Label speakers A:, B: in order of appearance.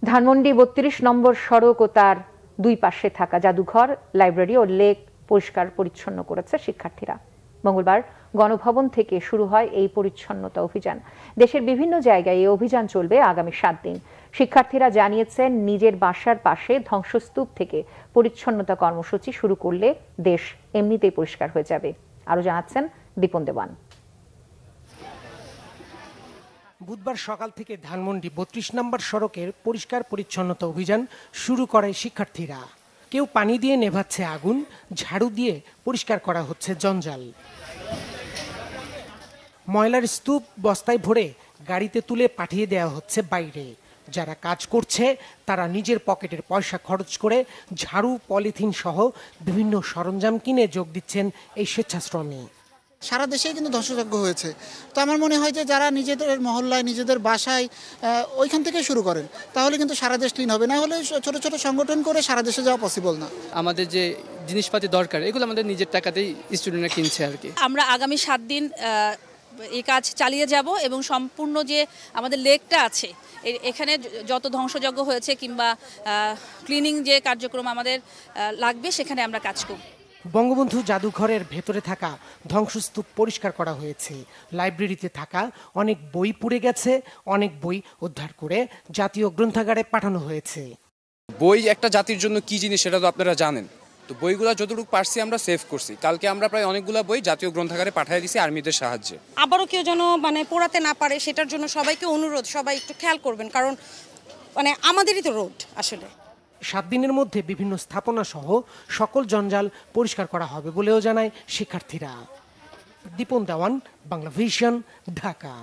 A: ধানমন্ডি ৩২ নম্বর সড়ক ও তার দুই পাশে থাকা জাদুঘর, লাইব্রেরি ও লেক পরিষ্কার পরিচ্ছন্ন করেছে শিক্ষার্থীরা। মঙ্গলবার গণভবন থেকে শুরু হয় এই পরিচ্ছন্নতা অভিযান। দেশের বিভিন্ন জায়গায় এই অভিযান চলবে আগামী ৭ দিন। শিক্ষার্থীরা জানিয়েছেন, নিজের বাসার পাশে ধ্বংসস্তূপ থেকে পরিচ্ছন্নতা কর্মসূচি শুরু করলে দেশ এমনিতেই পরিষ্কার হয়ে যাবে। আরো জানাচ্ছেন দীপন দেওয়ান।
B: বুধবার সকাল থেকে ধানমন্ডি ৩২ নম্বর সড়কের পরিষ্কার পরিচ্ছন্নতা অভিযান শুরু করে শিক্ষার্থীরা। কেউ পানি দিয়ে নেভাচ্ছে আগুন, ঝাড়ু দিয়ে পরিষ্কার করা হচ্ছে জঞ্জাল। ময়লার স্তূপ বস্তায় ভরে গাড়িতে তুলে পাঠিয়ে দেওয়া হচ্ছে বাইরে। যারা কাজ করছে তারা নিজের পকেটের পয়সা খরচ করে ঝাড়ু, পলিথিন সহ বিভিন্ন সরঞ্জাম কিনে যোগ দিচ্ছেন এই স্বেচ্ছাশ্রমী।
C: সারা দেশেই কিন্তু ধ্বংসযজ্ঞ হয়েছে। তো আমার মনে হয় যে যারা নিজেদের মহল্লায়, নিজেদের বাসায় ওইখান থেকে শুরু করেন, তাহলে কিন্তু সারা দেশ ক্লিন হবে। না হলে ছোট ছোট সংগঠন করে সারা দেশে যাওয়া পসিবল না।
D: আমাদের যে জিনিসপাতি দরকার, এগুলো আমাদের নিজের টাকাতেই স্টুডেন্টরা কিনছে আর কি।
E: আমরা আগামী ৭ দিন এই কাজ চালিয়ে যাব এবং সম্পূর্ণ যে আমাদের লেকটা আছে, এখানে যত ধ্বংসযজ্ঞ হয়েছে কিংবা ক্লিনিং যে কার্যক্রম আমাদের লাগবে, সেখানে আমরা কাজ করব।
B: বঙ্গবন্ধু জাদুঘরের ভেতরে থাকা ধ্বংসস্তূপ পরিষ্কার করা হয়েছে। লাইব্রেরিতে থাকা অনেক বই পুড়ে গেছে, অনেক বই উদ্ধার করে জাতীয় গ্রন্থাগারে পাঠানো হয়েছে।
F: বই একটা জাতির জন্য কি জিনিস সেটা তো আপনারা জানেন। তো বইগুলো যতটুকু পারছি আমরা সেভ করছি। কালকে আমরা প্রায় অনেকগুলো বই জাতীয় গ্রন্থাগারে পাঠিয়ে দিয়েছি আর্মিদের সাহায্যে।
G: আবারও কেউ যেন পোড়াতে না পারে, সেটার জন্য সবাইকে অনুরোধ, সবাই একটু খেয়াল করবেন, কারণ আমাদেরই তো রোড আসলে।
B: ৭ দিনের মধ্যে বিভিন্ন স্থাপনা সহ সকল জঞ্জাল পরিষ্কার করা হবে বলেও জানায় শিক্ষার্থীরা। দীপন দেওয়ান, বাংলা ভিশন, ঢাকা।